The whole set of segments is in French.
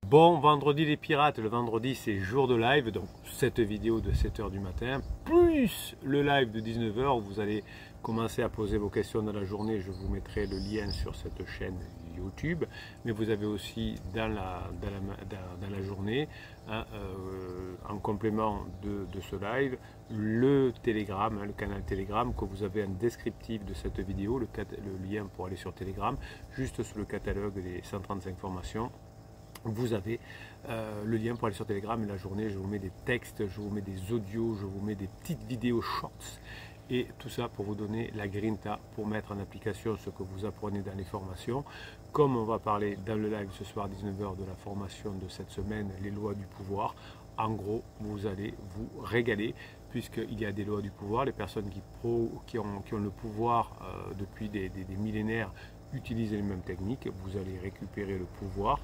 Bon vendredi les pirates, le vendredi c'est jour de live, donc cette vidéo de 7 h du matin, plus le live de 19 h où vous allez commencer à poser vos questions dans la journée. Je vous mettrai le lien sur cette chaîne YouTube, mais vous avez aussi dans la journée, hein, en complément de ce live, le Telegram, le canal Telegram que vous avez en descriptif de cette vidéo, le lien pour aller sur Telegram, juste sous le catalogue des 135 formations. Vous avez le lien pour aller sur Telegram, et la journée je vous mets des textes, je vous mets des audios, je vous mets des petites vidéos shorts et tout ça pour vous donner la grinta, pour mettre en application ce que vous apprenez dans les formations. Comme on va parler dans le live ce soir 19 h de la formation de cette semaine, les lois du pouvoir, en gros vous allez vous régaler puisqu'il y a des lois du pouvoir. Les personnes qui ont le pouvoir depuis des millénaires utilisent les mêmes techniques. Vous allez récupérer le pouvoir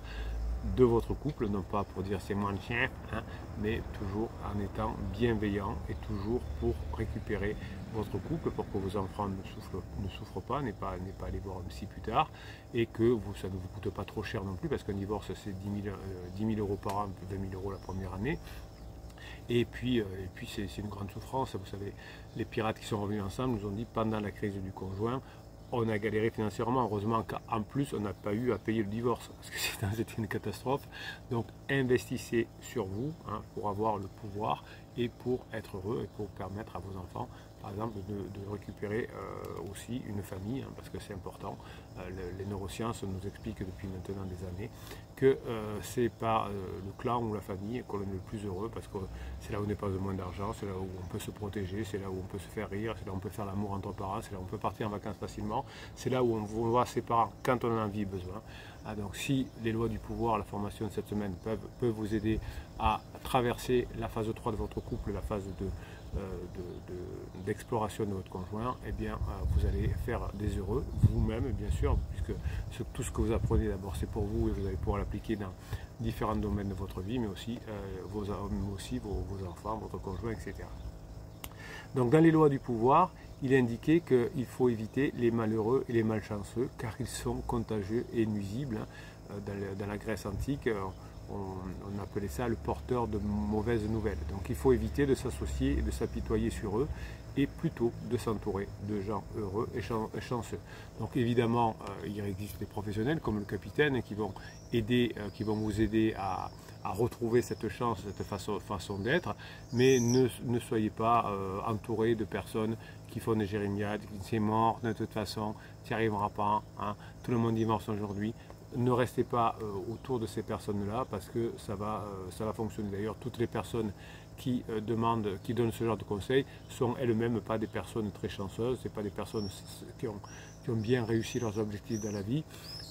de votre couple, non pas pour dire c'est moi le chien, hein, mais toujours en étant bienveillant et toujours pour récupérer votre couple, pour que vos enfants ne souffrent pas, n'est pas aller voir un psy plus tard, et que ça ne vous coûte pas trop cher non plus, parce qu'un divorce c'est 10 000 euros par an, 20 000 euros la première année. Et puis c'est une grande souffrance. Vous savez, les pirates qui sont revenus ensemble nous ont dit pendant la crise du conjoint, on a galéré financièrement. Heureusement qu'en plus on n'a pas eu à payer le divorce, parce que c'était une catastrophe. Donc investissez sur vous, hein, pour avoir le pouvoir et pour être heureux et pour permettre à vos enfants, par exemple, de récupérer aussi une famille, hein, parce que c'est important. Les neurosciences nous expliquent depuis maintenant des années que c'est par le clan ou la famille qu'on est le plus heureux, parce que c'est là où on dépense le moins d'argent, c'est là où on peut se protéger, c'est là où on peut se faire rire, c'est là où on peut faire l'amour entre parents, c'est là où on peut partir en vacances facilement, c'est là où on voit ses parents quand on en a envie et besoin. Ah, donc si les lois du pouvoir, la formation de cette semaine peuvent vous aider à traverser la phase 3 de votre couple, la phase d'exploration de votre conjoint, eh bien vous allez faire des heureux vous-même, bien sûr, puisque tout ce que vous apprenez d'abord c'est pour vous, et vous allez pouvoir l'appliquer dans différents domaines de votre vie, mais aussi vos enfants, votre conjoint, etc. Donc dans les lois du pouvoir, il est indiqué qu'il faut éviter les malheureux et les malchanceux, car ils sont contagieux et nuisibles. Dans la Grèce antique, on appelait ça le porteur de mauvaises nouvelles. Donc il faut éviter de s'associer et de s'apitoyer sur eux, et plutôt de s'entourer de gens heureux et chanceux. Donc évidemment, il existe des professionnels comme le capitaine qui vont vous aider à retrouver cette chance, cette façon d'être, mais ne soyez pas entouré de personnes qui font des jérémiades, qui disent c'est mort, de toute façon, tu n'y arriveras pas, hein, tout le monde divorce aujourd'hui. Ne restez pas autour de ces personnes-là, parce que ça va fonctionner. D'ailleurs, toutes les personnes qui donnent ce genre de conseils sont elles-mêmes pas des personnes très chanceuses, c'est pas des personnes qui ont bien réussi leurs objectifs dans la vie.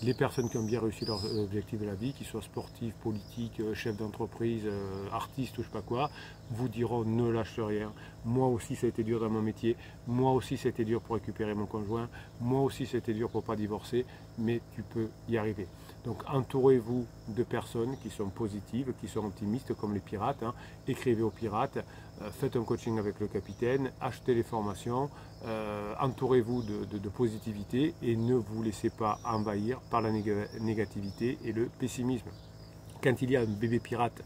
Les personnes qui ont bien réussi leurs objectifs de la vie, qu'ils soient sportifs, politiques, chefs d'entreprise, artistes ou je sais pas quoi, vous diront ne lâche rien. Moi aussi ça a été dur dans mon métier, moi aussi ça a été dur pour récupérer mon conjoint, moi aussi ça a été dur pour pas divorcer, mais tu peux y arriver. Donc entourez-vous de personnes qui sont positives, qui sont optimistes comme les pirates, hein. Écrivez aux pirates, faites un coaching avec le capitaine, achetez les formations, entourez-vous de positivité et ne vous laissez pas envahir par la négativité et le pessimisme. Quand il y a un bébé pirate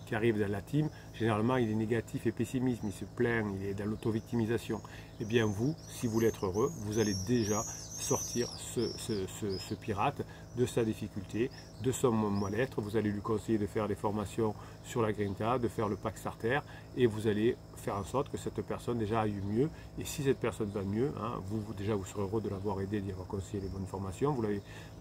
qui arrive dans la team, généralement il est négatif et pessimiste, il se plaint, il est dans l'auto-victimisation. Eh bien vous, si vous voulez être heureux, vous allez déjà sortir ce pirate de sa difficulté, de son mal-être. Vous allez lui conseiller de faire des formations sur la grinta, de faire le pack starter, et vous allez faire en sorte que cette personne déjà aille mieux. Et si cette personne va mieux, hein, déjà vous serez heureux de l'avoir aidé, d'y avoir conseillé les bonnes formations.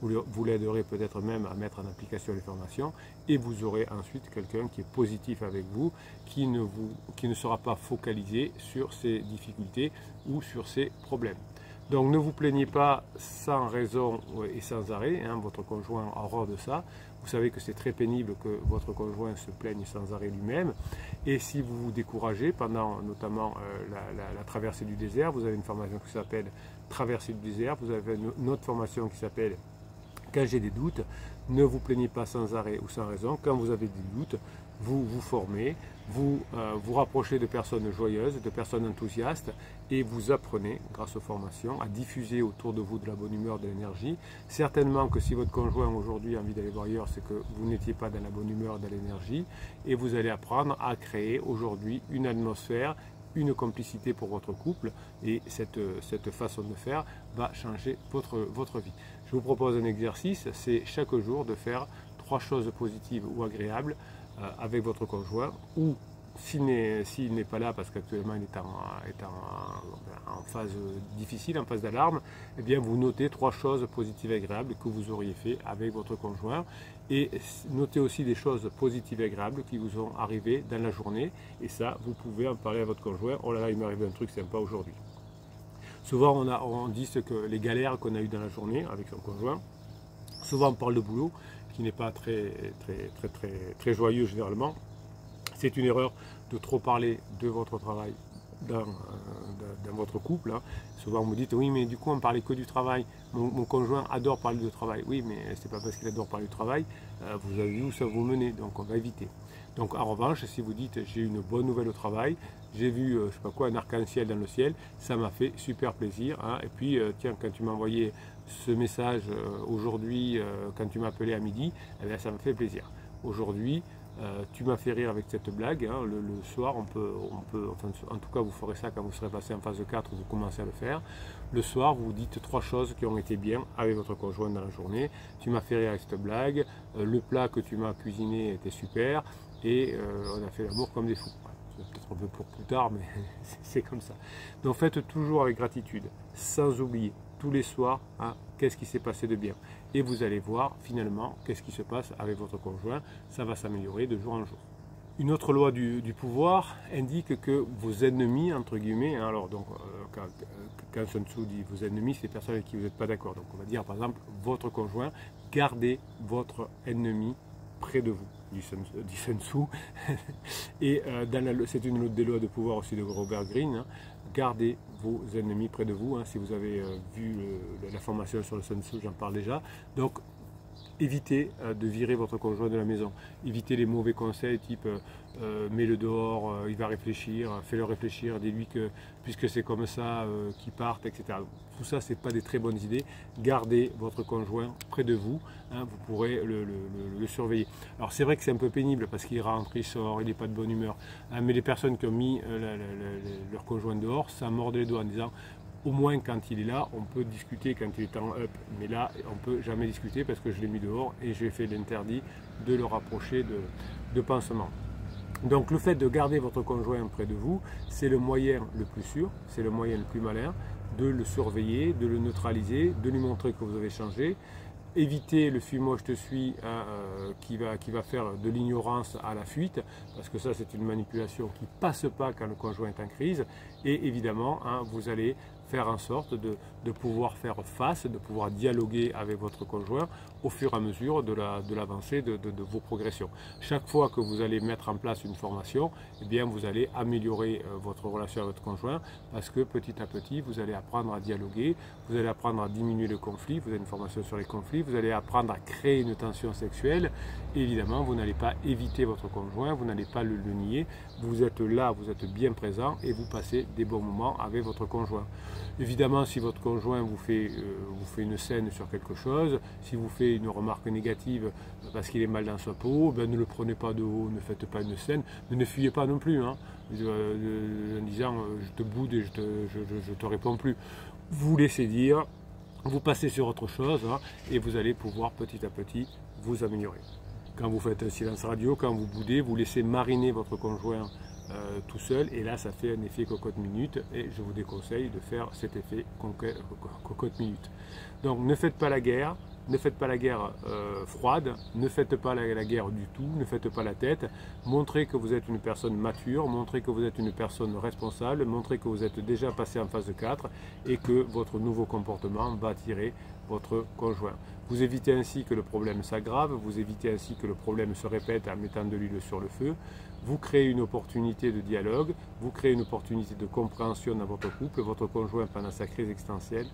Vous l'aiderez peut-être même à mettre en application les formations, et vous aurez ensuite quelqu'un qui est positif avec vous, qui ne sera pas focalisé sur ses difficultés ou sur ses problèmes. Donc ne vous plaignez pas sans raison et sans arrêt, hein, votre conjoint a horreur de ça. Vous savez que c'est très pénible que votre conjoint se plaigne sans arrêt lui-même. Et si vous vous découragez pendant notamment la traversée du désert, vous avez une formation qui s'appelle Traversée du désert, vous avez une autre formation qui s'appelle Quand j'ai des doutes, ne vous plaignez pas sans arrêt ou sans raison. Quand vous avez des doutes, vous vous formez, vous vous rapprochez de personnes joyeuses, de personnes enthousiastes et vous apprenez, grâce aux formations, à diffuser autour de vous de la bonne humeur, de l'énergie. Certainement que si votre conjoint aujourd'hui a envie d'aller voir ailleurs, c'est que vous n'étiez pas dans la bonne humeur, de l'énergie, et vous allez apprendre à créer aujourd'hui une atmosphère, une complicité pour votre couple, et cette façon de faire va changer votre vie. Je vous propose un exercice, c'est chaque jour de faire 3 choses positives ou agréables avec votre conjoint, ou s'il n'est pas là parce qu'actuellement il est en phase difficile, en phase d'alarme, eh bien vous notez 3 choses positives et agréables que vous auriez fait avec votre conjoint, et notez aussi des choses positives et agréables qui vous sont arrivées dans la journée, et ça vous pouvez en parler à votre conjoint. Oh là là, il m'est arrivé un truc sympa aujourd'hui. Souvent on dit que les galères qu'on a eues dans la journée avec son conjoint, souvent on parle de boulot qui n'est pas très joyeux généralement. C'est une erreur de trop parler de votre travail dans votre couple. Souvent vous me dites, oui mais du coup on parlait que du travail, mon conjoint adore parler de travail. Oui, mais c'est pas parce qu'il adore parler du travail, vous avez vu où ça vous menez, donc on va éviter. Donc en revanche, si vous dites j'ai eu une bonne nouvelle au travail, j'ai vu je sais pas quoi, un arc-en-ciel dans le ciel, ça m'a fait super plaisir, et puis tiens, quand tu m'as envoyé ce message aujourd'hui, quand tu m'as appelé à midi, eh bien, ça me fait plaisir. Aujourd'hui, tu m'as fait rire avec cette blague, le soir enfin, en tout cas vous ferez ça quand vous serez passé en phase 4, vous commencez à le faire. Le soir vous dites 3 choses qui ont été bien avec votre conjoint dans la journée. Tu m'as fait rire avec cette blague, le plat que tu m'as cuisiné était super, et on a fait l'amour comme des fous. C'est peut-être un peu pour plus tard, mais c'est comme ça. Donc faites toujours avec gratitude, sans oublier, tous les soirs, qu'est-ce qui s'est passé de bien. Et vous allez voir finalement qu'est-ce qui se passe avec votre conjoint, ça va s'améliorer de jour en jour. Une autre loi du pouvoir indique que vos ennemis, entre guillemets, alors donc quand Sun Tzu dit vos ennemis, c'est les personnes avec qui vous n'êtes pas d'accord. Donc on va dire par exemple votre conjoint, gardez votre ennemi près de vous, du Sun Tzu. Et c'est une des lois de pouvoir aussi de Robert Greene, gardez vos ennemis près de vous. Si vous avez vu la formation sur le Sun Tzu, j'en parle déjà. Donc évitez de virer votre conjoint de la maison, évitez les mauvais conseils type mets-le dehors, il va réfléchir, fais-le réfléchir, dis-lui que puisque c'est comme ça qu'il parte, etc. Tout ça, ce n'est pas des très bonnes idées. Gardez votre conjoint près de vous, vous pourrez le surveiller. Alors c'est vrai que c'est un peu pénible parce qu'il rentre, il sort, il n'est pas de bonne humeur, mais les personnes qui ont mis leur conjoint dehors, ça mord les doigts en disant au moins quand il est là, on peut discuter quand il est en up, mais là on ne peut jamais discuter parce que je l'ai mis dehors et j'ai fait l'interdit de le rapprocher de pansement. Donc le fait de garder votre conjoint près de vous, c'est le moyen le plus sûr, c'est le moyen le plus malin de le surveiller, de le neutraliser, de lui montrer que vous avez changé. Évitez le fuis-moi je te suis qui va faire de l'ignorance à la fuite, parce que ça c'est une manipulation qui ne passe pas quand le conjoint est en crise. Et évidemment, vous allez faire en sorte de pouvoir faire face, de pouvoir dialoguer avec votre conjoint au fur et à mesure de l'avancée de vos progressions. Chaque fois que vous allez mettre en place une formation, eh bien, vous allez améliorer votre relation avec votre conjoint, parce que petit à petit, vous allez apprendre à dialoguer, vous allez apprendre à diminuer le conflit, vous avez une formation sur les conflits, vous allez apprendre à créer une tension sexuelle. Et évidemment, vous n'allez pas éviter votre conjoint, vous n'allez pas le nier, vous êtes là, vous êtes bien présent et vous passez des bons moments avec votre conjoint. Évidemment, si votre conjoint vous fait une scène sur quelque chose, si vous fait une remarque négative parce qu'il est mal dans sa peau, ben ne le prenez pas de haut, ne faites pas une scène, mais ne fuyez pas non plus, en disant je te boude et je te réponds plus. Vous laissez dire, vous passez sur autre chose, et vous allez pouvoir petit à petit vous améliorer. Quand vous faites un silence radio, quand vous boudez, vous laissez mariner votre conjoint tout seul, et là ça fait un effet cocotte minute, et je vous déconseille de faire cet effet cocotte minute. Donc ne faites pas la guerre, ne faites pas la guerre froide, ne faites pas la guerre du tout, ne faites pas la tête, montrez que vous êtes une personne mature, montrez que vous êtes une personne responsable, montrez que vous êtes déjà passé en phase 4 et que votre nouveau comportement va attirer votre conjoint. Vous évitez ainsi que le problème s'aggrave, vous évitez ainsi que le problème se répète en mettant de l'huile sur le feu, vous créez une opportunité de dialogue, vous créez une opportunité de compréhension dans votre couple, votre conjoint pendant sa crise existentielle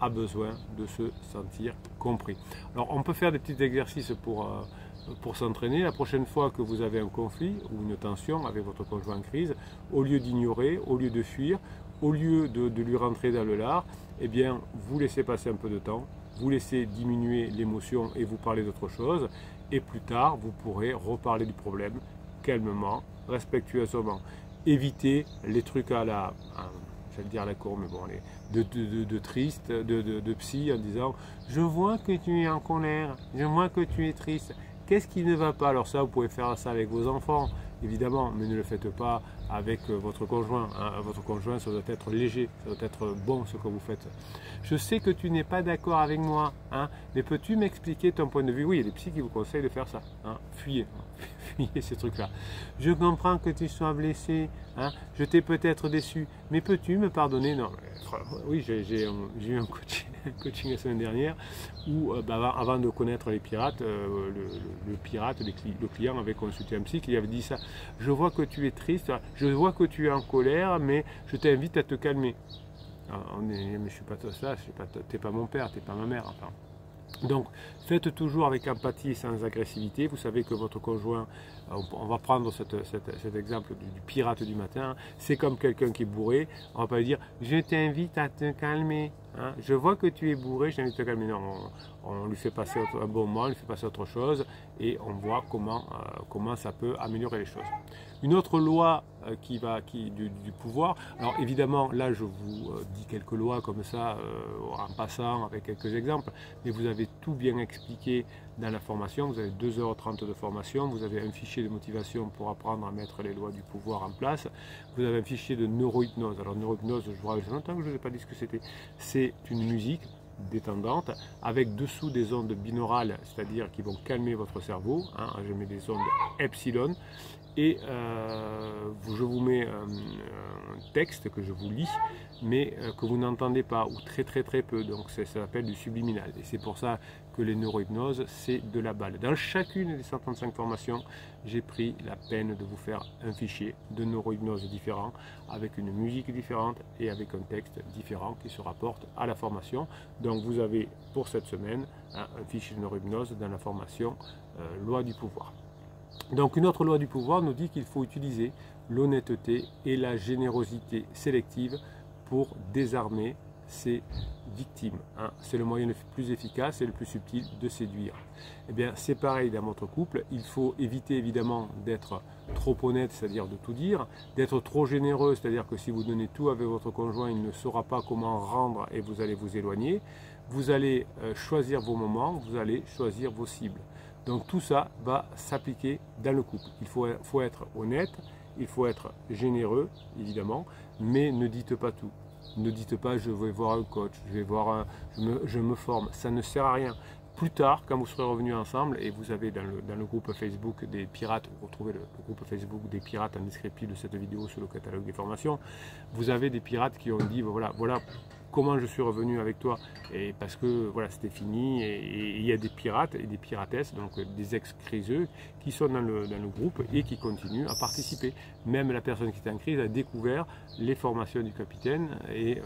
a besoin de se sentir compris. Alors on peut faire des petits exercices pour s'entraîner. La prochaine fois que vous avez un conflit ou une tension avec votre conjoint en crise, au lieu d'ignorer, au lieu de fuir, au lieu de lui rentrer dans le lard, eh bien vous laissez passer un peu de temps, vous laissez diminuer l'émotion et vous parlez d'autre chose, et plus tard vous pourrez reparler du problème calmement, respectueusement. Évitez les trucs à la, j'allais dire à la cour, mais bon, de triste, de psy en disant je vois que tu es en colère, je vois que tu es triste. Qu'est-ce qui ne va pas? Alors ça, vous pouvez faire ça avec vos enfants, évidemment, mais ne le faites pas avec votre conjoint. Hein. Votre conjoint, ça doit être léger, ça doit être bon ce que vous faites. Je sais que tu n'es pas d'accord avec moi, hein, mais peux-tu m'expliquer ton point de vue? Oui, il y a des psys qui vous conseillent de faire ça. Hein. Fuyez, fuyez ces trucs-là. Je comprends que tu sois blessé, hein, je t'ai peut-être déçu, mais peux-tu me pardonner? Non, oui, j'ai eu un coaching la semaine dernière où, avant de connaître les pirates, le client avait consulté un psy qui avait dit ça. Je vois que tu es triste, je vois que tu es en colère, mais je t'invite à te calmer. Mais je ne suis pas ça, tu n'es pas mon père, tu n'es pas ma mère. Enfin. Donc, faites toujours avec empathie et sans agressivité. Vous savez que votre conjoint, on va prendre cet exemple du pirate du matin, c'est comme quelqu'un qui est bourré. On ne va pas lui dire « je t'invite à te calmer hein. ». Je vois que tu es bourré, je t'invite à te calmer. Non, on lui fait passer un bon moment, on lui fait passer autre chose et on voit comment ça peut améliorer les choses. Une autre loi du pouvoir, alors évidemment là je vous dis quelques lois comme ça en passant avec quelques exemples, mais vous avez tout bien expliqué dans la formation, vous avez 2h30 de formation, vous avez un fichier de motivation pour apprendre à mettre les lois du pouvoir en place, vous avez un fichier de neurohypnose. Alors neurohypnose, je vous rappelle, ça fait longtemps que je ne vous ai pas dit ce que c'était, c'est une musique détendante avec dessous des ondes binaurales, c'est-à-dire qui vont calmer votre cerveau, hein, je mets des ondes epsilon et je vous mets un texte que je vous lis mais que vous n'entendez pas ou très peu, donc ça s'appelle du subliminal et c'est pour ça que les neurohypnoses c'est de la balle. Dans chacune des 135 formations j'ai pris la peine de vous faire un fichier de neurohypnose différent avec une musique différente et avec un texte différent qui se rapporte à la formation. Donc vous avez pour cette semaine un fichier de neurohypnose dans la formation loi du pouvoir. Donc une autre loi du pouvoir nous dit qu'il faut utiliser l'honnêteté et la générosité sélective pour désarmer ses victimes. Hein. C'est le moyen le plus efficace et le plus subtil de séduire. Eh bien c'est pareil dans votre couple, il faut éviter évidemment d'être trop honnête, c'est-à-dire de tout dire, d'être trop généreux, c'est-à-dire que si vous donnez tout avec votre conjoint, il ne saura pas comment rendre et vous allez vous éloigner. Vous allez choisir vos moments, vous allez choisir vos cibles. Donc tout ça va s'appliquer dans le couple. Il faut être honnête, il faut être généreux, évidemment, mais ne dites pas tout. Ne dites pas je vais voir un coach, je me forme, ça ne sert à rien. Plus tard, quand vous serez revenus ensemble, et vous avez dans le groupe Facebook des pirates, vous retrouvez le groupe Facebook des pirates en descriptif de cette vidéo sur le catalogue des formations, vous avez des pirates qui ont dit voilà comment je suis revenu avec toi, et parce que voilà c'était fini, et il y a des pirates et des piratesses, donc des ex-criseux qui sont dans le groupe et qui continuent à participer. Même la personne qui est en crise a découvert les formations du capitaine et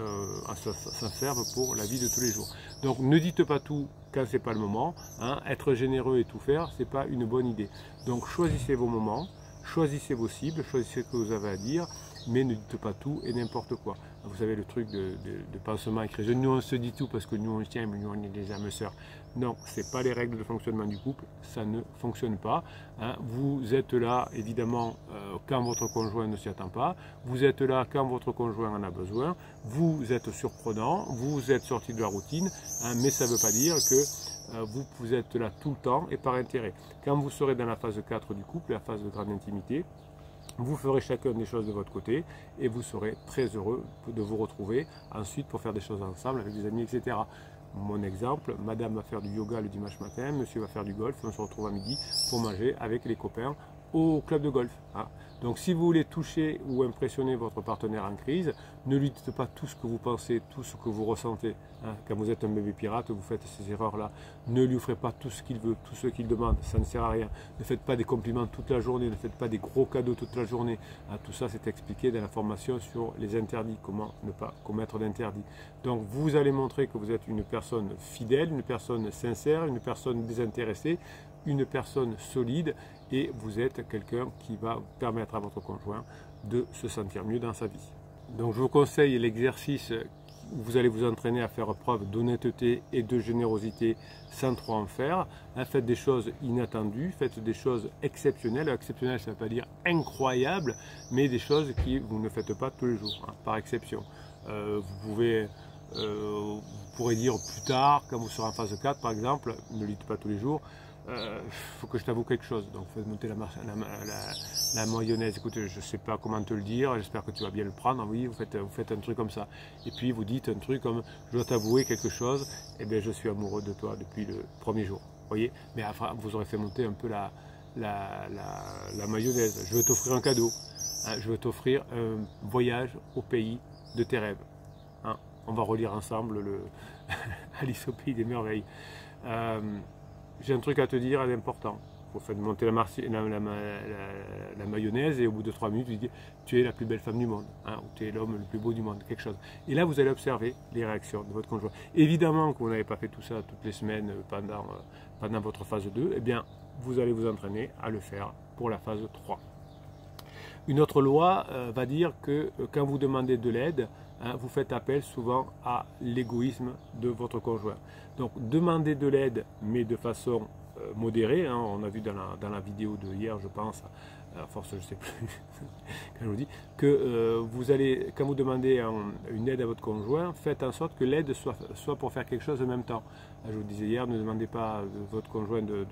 s'en servent pour la vie de tous les jours. Donc ne dites pas tout quand c'est pas le moment, hein. Être généreux et tout faire, c'est pas une bonne idée. Donc choisissez vos moments, choisissez vos cibles, choisissez ce que vous avez à dire, mais ne dites pas tout et n'importe quoi. Vous savez le truc de pansement écrit, nous on se dit tout parce que nous on tient, mais nous on est des âmes sœurs. Non, ce n'est pas les règles de fonctionnement du couple, ça ne fonctionne pas. Hein. Vous êtes là évidemment quand votre conjoint ne s'y attend pas, vous êtes là quand votre conjoint en a besoin, vous êtes surprenant, vous êtes sorti de la routine, hein, mais ça ne veut pas dire que vous êtes là tout le temps et par intérêt. Quand vous serez dans la phase 4 du couple, la phase de grande intimité, vous ferez chacun des choses de votre côté et vous serez très heureux de vous retrouver ensuite pour faire des choses ensemble avec des amis, etc. Mon exemple, madame va faire du yoga le dimanche matin, monsieur va faire du golf, on se retrouve à midi pour manger avec les copains au club de golf. Hein. Donc si vous voulez toucher ou impressionner votre partenaire en crise, ne lui dites pas tout ce que vous pensez, tout ce que vous ressentez. Hein. Quand vous êtes un bébé pirate, vous faites ces erreurs-là. Ne lui offrez pas tout ce qu'il veut, tout ce qu'il demande, ça ne sert à rien. Ne faites pas des compliments toute la journée, ne faites pas des gros cadeaux toute la journée. Hein, tout ça, c'est expliqué dans la formation sur les interdits, comment ne pas commettre d'interdits. Donc vous allez montrer que vous êtes une personne fidèle, une personne sincère, une personne désintéressée, une personne solide, et vous êtes quelqu'un qui va permettre à votre conjoint de se sentir mieux dans sa vie. Donc je vous conseille l'exercice où vous allez vous entraîner à faire preuve d'honnêteté et de générosité sans trop en faire. Hein, faites des choses inattendues, faites des choses exceptionnelles. Exceptionnelles, ça ne veut pas dire incroyable, mais des choses que vous ne faites pas tous les jours, hein, par exception. Vous pourrez dire plus tard, quand vous serez en phase 4 par exemple, ne le dites pas tous les jours, faut que je t'avoue quelque chose. Donc faites monter la mayonnaise. Écoute, je ne sais pas comment te le dire, j'espère que tu vas bien le prendre. Oui, vous faites un truc comme ça. Et puis vous dites un truc comme je dois t'avouer quelque chose, et bien je suis amoureux de toi depuis le premier jour. Voyez, mais enfin, vous aurez fait monter un peu la mayonnaise. Je veux t'offrir un cadeau. Hein, je veux t'offrir un voyage au pays de tes rêves. Hein, on va relire ensemble Alice au pays des merveilles. J'ai un truc à te dire, elle est important. Vous faites monter la mayonnaise et au bout de 3 minutes, vous dites tu es la plus belle femme du monde, hein, ou tu es l'homme le plus beau du monde, quelque chose. Et là, vous allez observer les réactions de votre conjoint. Évidemment que vous n'avez pas fait tout ça toutes les semaines pendant votre phase 2, eh bien, vous allez vous entraîner à le faire pour la phase 3. Une autre loi va dire que quand vous demandez de l'aide, hein, vous faites appel souvent à l'égoïsme de votre conjoint. Donc demandez de l'aide, mais de façon modérée. Hein, on a vu dans la vidéo de hier, je pense, à force je ne sais plus, quand je vous dis, que quand vous demandez une aide à votre conjoint, faites en sorte que l'aide soit pour faire quelque chose en même temps. Je vous disais hier, ne demandez pas de votre conjoint de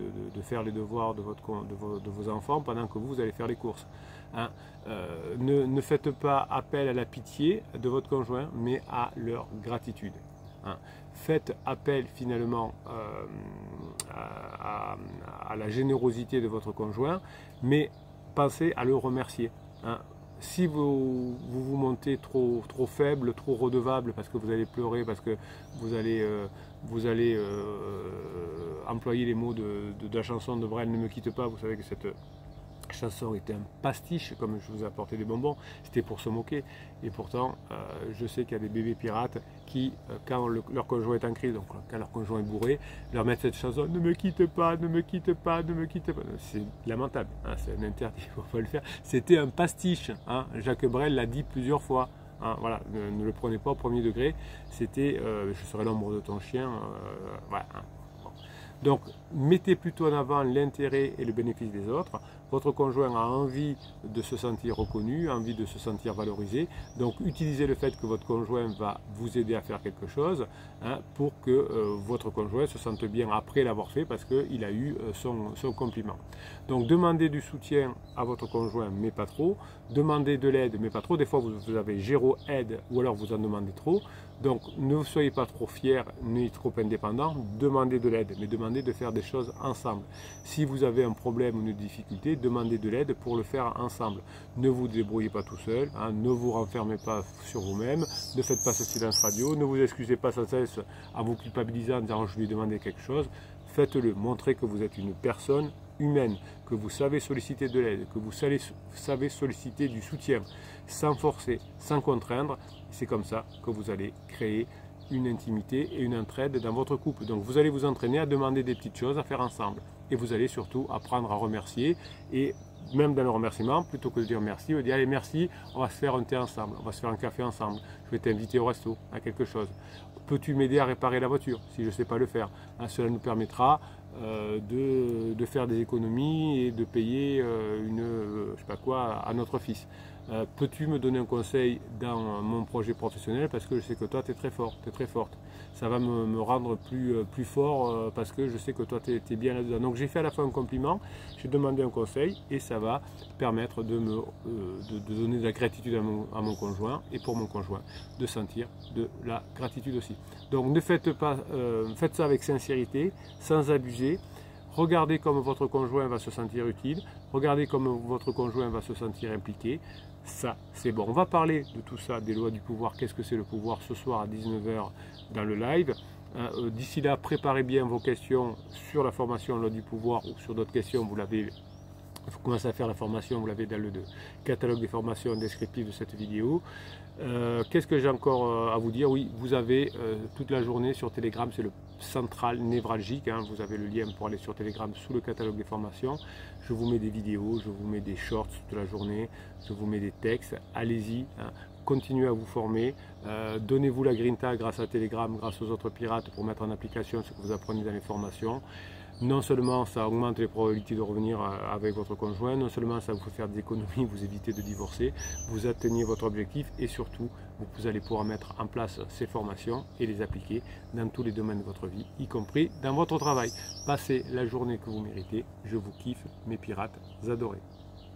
faire les devoirs de vos enfants pendant que vous allez faire les courses. Hein. Ne faites pas appel à la pitié de votre conjoint, mais à leur gratitude. Hein. Faites appel finalement à la générosité de votre conjoint, mais pensez à le remercier. Hein. Si vous montez trop faible, trop redevable, parce que vous allez pleurer, parce que vous allez employer les mots de la chanson de Brel, ne me quitte pas, vous savez que cette chanson était un pastiche, comme je vous ai apporté des bonbons, c'était pour se moquer. Et pourtant, je sais qu'il y a des bébés pirates qui, quand leur conjoint est en crise, donc quand leur conjoint est bourré, leur mettent cette chanson, ne me quitte pas, ne me quitte pas, ne me quitte pas. C'est lamentable, hein, c'est un interdit, il ne faut pas le faire. C'était un pastiche, hein, Jacques Brel l'a dit plusieurs fois. Hein, voilà, ne le prenez pas au premier degré, c'était je serai l'ombre de ton chien, voilà. Hein. Donc, mettez plutôt en avant l'intérêt et le bénéfice des autres. Votre conjoint a envie de se sentir reconnu, envie de se sentir valorisé. Donc, utilisez le fait que votre conjoint va vous aider à faire quelque chose, hein, pour que votre conjoint se sente bien après l'avoir fait parce qu'il a eu son compliment. Donc, demandez du soutien à votre conjoint, mais pas trop. Demandez de l'aide, mais pas trop. Des fois, vous avez zéro aide ou alors vous en demandez trop. Donc, ne soyez pas trop fiers ni trop indépendants. Demandez de l'aide, mais demandez de faire des choses ensemble. Si vous avez un problème ou une difficulté, demandez de l'aide pour le faire ensemble. Ne vous débrouillez pas tout seul, hein, ne vous renfermez pas sur vous-même, ne faites pas ce silence radio, ne vous excusez pas sans cesse en vous culpabilisant en disant je lui ai demandé quelque chose. Faites-le, montrez que vous êtes une personne humaine, que vous savez solliciter de l'aide, que vous savez solliciter du soutien, sans forcer, sans contraindre. C'est comme ça que vous allez créer une intimité et une entraide dans votre couple. Donc vous allez vous entraîner à demander des petites choses à faire ensemble. Et vous allez surtout apprendre à remercier. Et même dans le remerciement, plutôt que de dire merci, vous dire allez merci, on va se faire un thé ensemble, on va se faire un café ensemble, je vais t'inviter au resto, à quelque chose. Peux-tu m'aider à réparer la voiture si je ne sais pas le faire? Cela nous permettra de faire des économies et de payer je sais pas quoi à notre fils. Peux-tu me donner un conseil dans mon projet professionnel parce que je sais que toi tu es très fort, tu es très forte. Ça va me rendre plus fort parce que je sais que toi tu es bien là-dedans. Donc j'ai fait à la fois un compliment, j'ai demandé un conseil et ça va permettre de donner de la gratitude à mon conjoint et pour mon conjoint de sentir de la gratitude aussi. Donc ne faites pas, faites ça avec sincérité, sans abuser. Regardez comme votre conjoint va se sentir utile, regardez comme votre conjoint va se sentir impliqué. Ça, c'est bon. On va parler de tout ça, des lois du pouvoir, qu'est-ce que c'est le pouvoir, ce soir à 19 h dans le live. D'ici là, préparez bien vos questions sur la formation loi du pouvoir ou sur d'autres questions, vous l'avez. Vous commencez à faire la formation, vous l'avez dans le catalogue des formations descriptives de cette vidéo. Qu'est-ce que j'ai encore à vous dire? Oui, vous avez toute la journée sur Telegram, c'est le central névralgique, hein. Vous avez le lien pour aller sur Telegram sous le catalogue des formations. Je vous mets des vidéos, je vous mets des shorts toute la journée, je vous mets des textes. Allez-y, hein. Continuez à vous former, donnez-vous la grinta grâce à Telegram, grâce aux autres pirates pour mettre en application ce que vous apprenez dans les formations. Non seulement ça augmente les probabilités de revenir avec votre conjoint, non seulement ça vous fait faire des économies, vous évitez de divorcer, vous atteignez votre objectif et surtout vous allez pouvoir mettre en place ces formations et les appliquer dans tous les domaines de votre vie, y compris dans votre travail. Passez la journée que vous méritez, je vous kiffe mes pirates adorés.